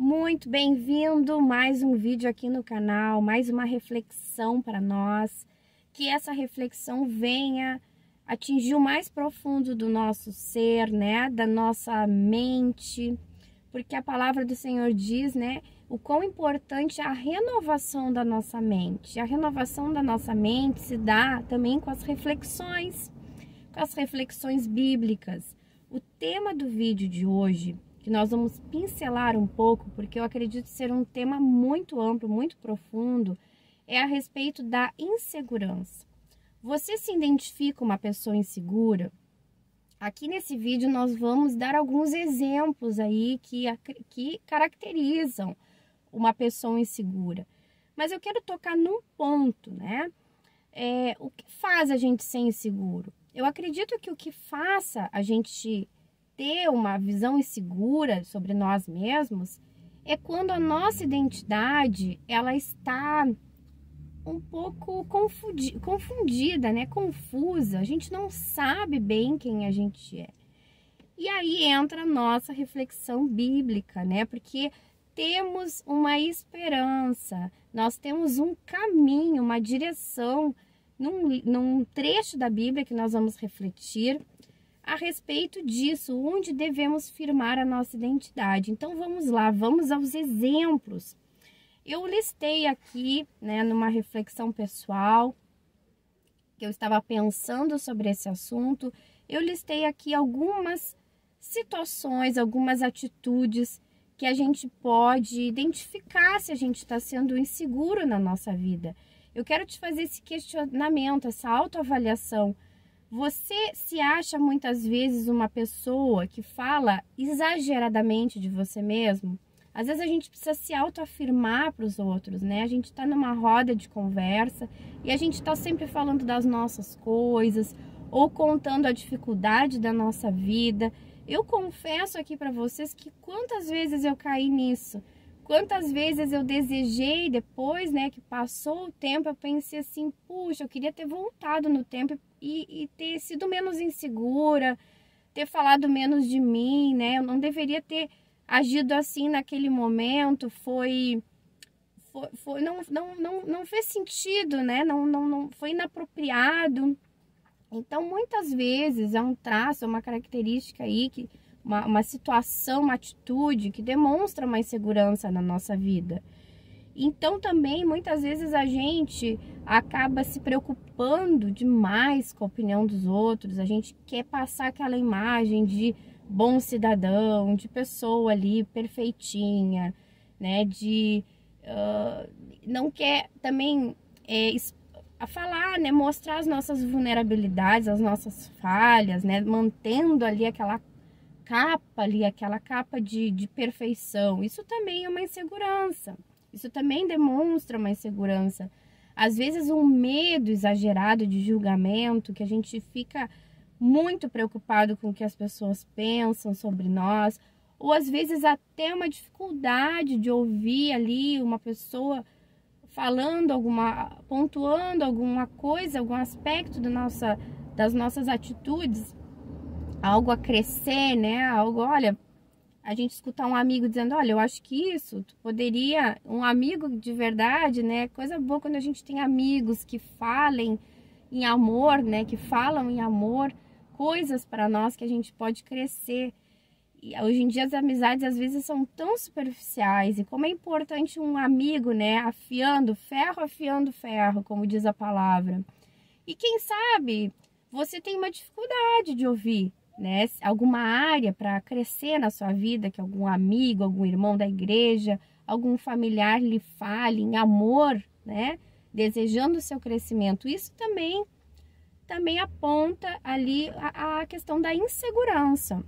Muito bem-vindo, mais um vídeo aqui no canal, mais uma reflexão para nós, que essa reflexão venha atingir o mais profundo do nosso ser, né, da nossa mente, porque a palavra do Senhor diz, né, o quão importante é a renovação da nossa mente. A renovação da nossa mente se dá também com as reflexões bíblicas. O tema do vídeo de hoje, que nós vamos pincelar um pouco, porque eu acredito ser um tema muito amplo, muito profundo, é a respeito da insegurança. Você se identifica uma pessoa insegura? Aqui nesse vídeo nós vamos dar alguns exemplos aí que caracterizam uma pessoa insegura. Mas eu quero tocar num ponto, né? O que faz a gente ser inseguro? Eu acredito que o que faça a gente ter uma visão insegura sobre nós mesmos é quando a nossa identidade ela está um pouco confundida, né? Confusa. A gente não sabe bem quem a gente é. E aí entra a nossa reflexão bíblica, né? Porque temos uma esperança, nós temos um caminho, uma direção num trecho da Bíblia que nós vamos refletir a respeito disso, onde devemos firmar a nossa identidade. Então vamos lá, vamos aos exemplos. Eu listei aqui, né, numa reflexão pessoal, que eu estava pensando sobre esse assunto, eu listei aqui algumas situações, algumas atitudes que a gente pode identificar se a gente está sendo inseguro na nossa vida. Eu quero te fazer esse questionamento, essa autoavaliação. Você se acha muitas vezes uma pessoa que fala exageradamente de você mesmo? Às vezes a gente precisa se autoafirmar para os outros, né? A gente está numa roda de conversa e a gente está sempre falando das nossas coisas ou contando a dificuldade da nossa vida. Eu confesso aqui para vocês que quantas vezes eu caí nisso. Quantas vezes eu desejei depois, né, que passou o tempo, eu pensei assim, puxa, eu queria ter voltado no tempo e ter sido menos insegura, ter falado menos de mim, né? Eu não deveria ter agido assim naquele momento, não fez sentido, né? Não foi inapropriado. Então, muitas vezes é um traço, é uma característica aí que uma situação, uma atitude que demonstra uma insegurança na nossa vida. Então também muitas vezes a gente acaba se preocupando demais com a opinião dos outros, a gente quer passar aquela imagem de bom cidadão, de pessoa ali perfeitinha, né, não quer também a falar, né, mostrar as nossas vulnerabilidades, as nossas falhas, né, mantendo ali aquela capa de perfeição. Isso também é uma insegurança. Isso também demonstra uma insegurança. Às vezes um medo exagerado de julgamento, que a gente fica muito preocupado com o que as pessoas pensam sobre nós, ou às vezes até uma dificuldade de ouvir ali uma pessoa falando pontuando alguma coisa, algum aspecto das nossas atitudes, algo a crescer, né? Olha, a gente escutar um amigo dizendo, olha, eu acho que isso, tu poderia, um amigo de verdade, né? Coisa boa quando a gente tem amigos que falem em amor, né? Que falam em amor, coisas para nós que a gente pode crescer. E hoje em dia as amizades às vezes são tão superficiais, e como é importante um amigo, né? Afiando ferro, como diz a palavra. E quem sabe você tem uma dificuldade de ouvir, né, alguma área para crescer na sua vida, que algum amigo, algum irmão da igreja, algum familiar lhe fale em amor, né, desejando o seu crescimento. Isso também aponta ali a questão da insegurança.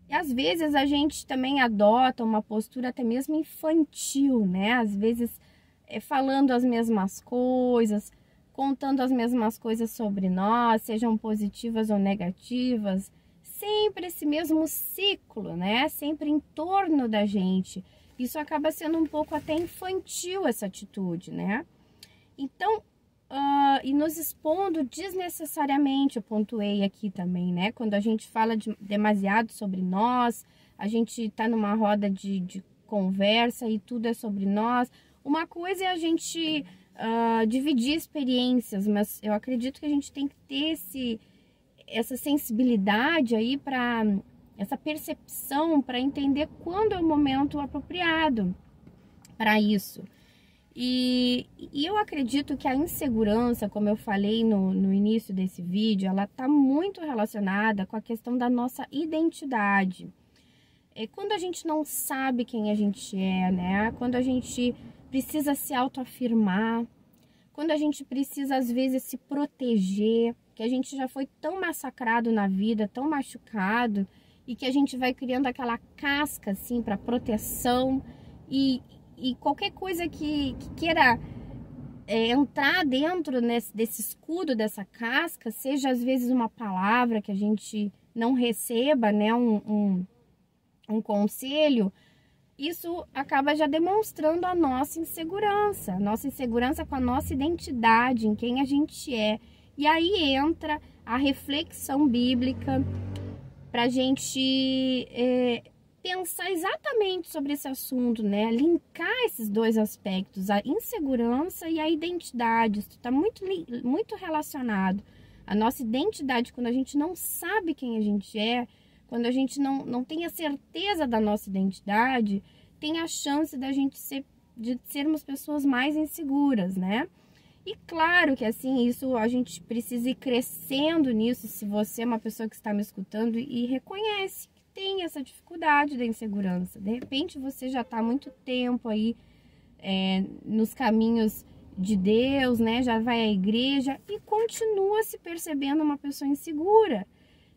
E às vezes a gente também adota uma postura até mesmo infantil, né, às vezes falando as mesmas coisas, contando as mesmas coisas sobre nós, sejam positivas ou negativas, sempre esse mesmo ciclo, né? Sempre em torno da gente. Isso acaba sendo um pouco até infantil, essa atitude, né? Então, e nos expondo desnecessariamente, eu pontuei aqui também, né? Quando a gente fala demasiado sobre nós, a gente tá numa roda de conversa e tudo é sobre nós. Uma coisa é a gente dividir experiências, mas eu acredito que a gente tem que ter essa sensibilidade aí, essa percepção para entender quando é o momento apropriado para isso. E eu acredito que a insegurança, como eu falei no início desse vídeo, ela está muito relacionada com a questão da nossa identidade. É quando a gente não sabe quem a gente é, né? Quando a gente precisa se autoafirmar, quando a gente precisa, às vezes, se proteger, que a gente já foi tão massacrado na vida, tão machucado, e que a gente vai criando aquela casca, assim, para proteção, e qualquer coisa que queira entrar dentro desse escudo, dessa casca, seja, às vezes, uma palavra que a gente não receba, né, um conselho, isso acaba já demonstrando a nossa insegurança com a nossa identidade, em quem a gente é. E aí entra a reflexão bíblica para a gente pensar exatamente sobre esse assunto, né? Linkar esses dois aspectos, a insegurança e a identidade. Isso está muito relacionado. A nossa identidade, quando a gente não sabe quem a gente é, quando a gente não tem a certeza da nossa identidade, tem a chance de sermos pessoas mais inseguras, né? E claro que assim, isso a gente precisa ir crescendo nisso, se você é uma pessoa que está me escutando e reconhece que tem essa dificuldade da insegurança. De repente você já está há muito tempo aí nos caminhos de Deus, né? Já vai à igreja e continua se percebendo uma pessoa insegura.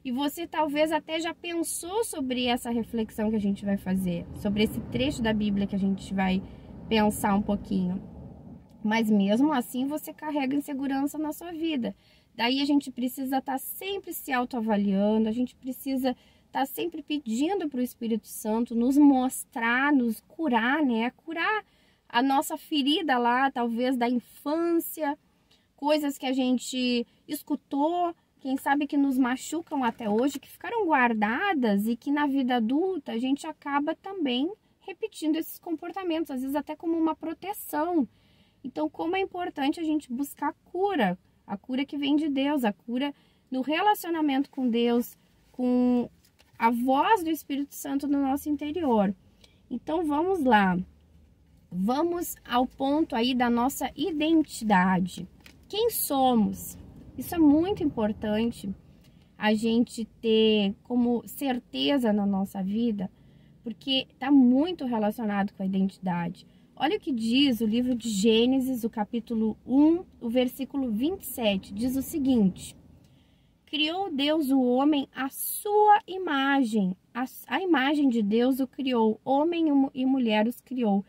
E você talvez até já pensou sobre essa reflexão que a gente vai fazer, sobre esse trecho da Bíblia que a gente vai pensar um pouquinho. Mas mesmo assim você carrega insegurança na sua vida. Daí a gente precisa estar sempre se autoavaliando, a gente precisa estar sempre pedindo para o Espírito Santo nos mostrar, nos curar, né? Curar a nossa ferida lá, talvez da infância, coisas que a gente escutou, quem sabe que nos machucam até hoje, que ficaram guardadas e que na vida adulta a gente acaba também repetindo esses comportamentos, às vezes até como uma proteção. Então, como é importante a gente buscar a cura que vem de Deus, a cura no relacionamento com Deus, com a voz do Espírito Santo no nosso interior. Então, vamos lá. Vamos ao ponto aí da nossa identidade. Quem somos? Isso é muito importante a gente ter como certeza na nossa vida, porque está muito relacionado com a identidade. Olha o que diz o livro de Gênesis, o capítulo 1, o versículo 27, diz o seguinte: criou Deus o homem à sua imagem, a imagem de Deus o criou, homem e mulher os criou.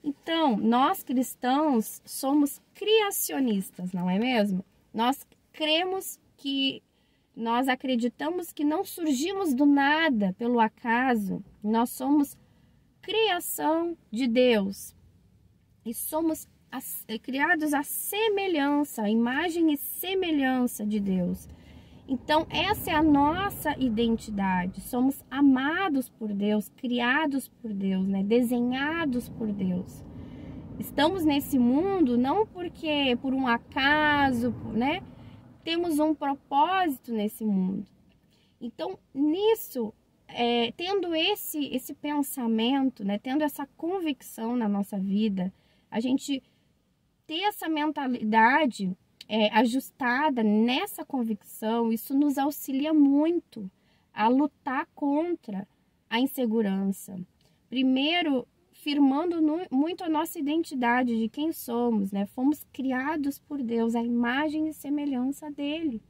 Então, nós cristãos somos criacionistas, não é mesmo? Nós nós acreditamos que não surgimos do nada, pelo acaso. Nós somos criação de Deus e somos criados à semelhança, à imagem e semelhança de Deus. Então, essa é a nossa identidade. Somos amados por Deus, criados por Deus, né? Desenhados por Deus. Estamos nesse mundo não porque por um acaso, né? Temos um propósito nesse mundo. Então, nisso, tendo esse pensamento, né? Tendo essa convicção na nossa vida, a gente ter essa mentalidade ajustada nessa convicção, isso nos auxilia muito a lutar contra a insegurança. Primeiro, firmando muito a nossa identidade de quem somos, né? Fomos criados por Deus, a imagem e semelhança dele.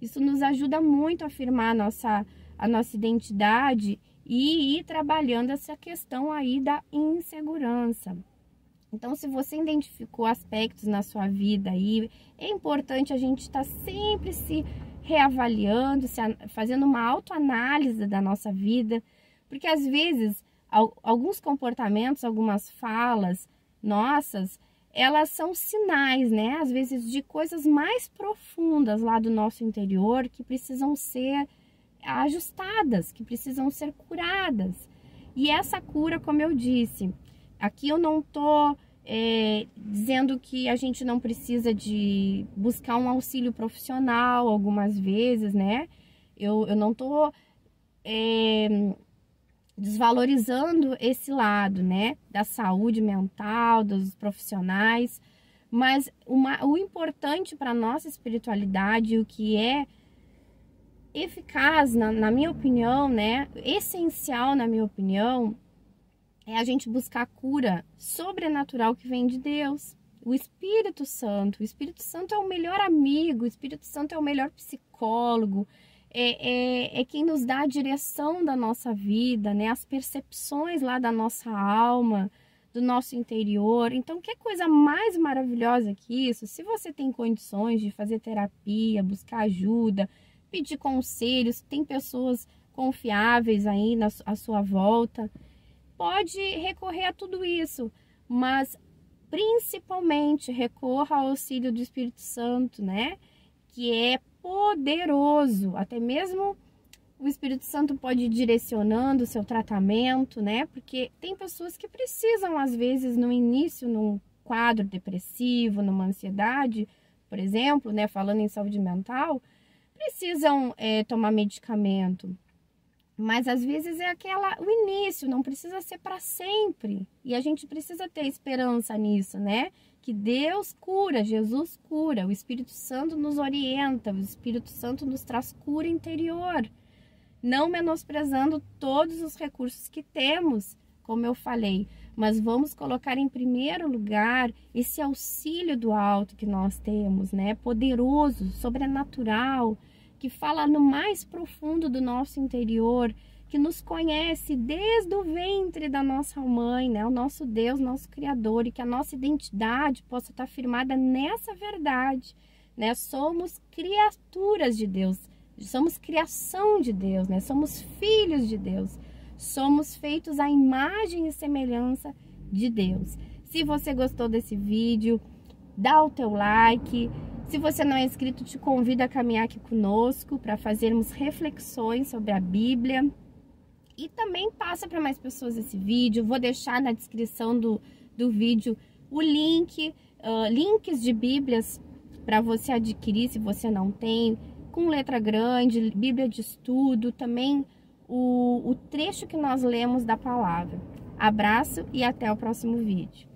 Isso nos ajuda muito a afirmar a nossa identidade e ir trabalhando essa questão aí da insegurança. Então, se você identificou aspectos na sua vida aí, é importante a gente estar sempre se reavaliando, fazendo uma autoanálise da nossa vida, porque às vezes alguns comportamentos, algumas falas nossas, elas são sinais, né? Às vezes de coisas mais profundas lá do nosso interior que precisam ser ajustadas, que precisam ser curadas. E essa cura, como eu disse, aqui eu não estou dizendo que a gente não precisa de buscar um auxílio profissional algumas vezes, né? Eu não estou desvalorizando esse lado, né? Da saúde mental, dos profissionais, mas o importante para a nossa espiritualidade, o que é eficaz, na minha opinião, né? Essencial, na minha opinião, é a gente buscar a cura sobrenatural que vem de Deus. O Espírito Santo. O Espírito Santo é o melhor amigo, o Espírito Santo é o melhor psicólogo, é quem nos dá a direção da nossa vida, né? As percepções lá da nossa alma, do nosso interior. Então, que coisa mais maravilhosa que isso? Se você tem condições de fazer terapia, buscar ajuda, pedir conselhos, tem pessoas confiáveis aí à sua volta, pode recorrer a tudo isso, mas principalmente recorra ao auxílio do Espírito Santo, né? Que é poderoso. Até mesmo o Espírito Santo pode ir direcionando o seu tratamento, né? Porque tem pessoas que precisam, às vezes, no início, num quadro depressivo, numa ansiedade, por exemplo, né? Falando em saúde mental, precisam tomar medicamento. Mas às vezes é o início, não precisa ser para sempre. E a gente precisa ter esperança nisso, né? Que Deus cura, Jesus cura, o Espírito Santo nos orienta, o Espírito Santo nos traz cura interior. Não menosprezando todos os recursos que temos, como eu falei, mas vamos colocar em primeiro lugar esse auxílio do alto que nós temos, né? Poderoso, sobrenatural, que fala no mais profundo do nosso interior, que nos conhece desde o ventre da nossa mãe, né? O nosso Deus, nosso Criador, e que a nossa identidade possa estar firmada nessa verdade, né? Somos criaturas de Deus, somos criação de Deus, né? Somos filhos de Deus, somos feitos à imagem e semelhança de Deus. Se você gostou desse vídeo, dá o teu like. Se você não é inscrito, te convido a caminhar aqui conosco para fazermos reflexões sobre a Bíblia. E também passa para mais pessoas esse vídeo. Vou deixar na descrição do vídeo o links de Bíblias para você adquirir, se você não tem, com letra grande, Bíblia de estudo, também o trecho que nós lemos da palavra. Abraço e até o próximo vídeo.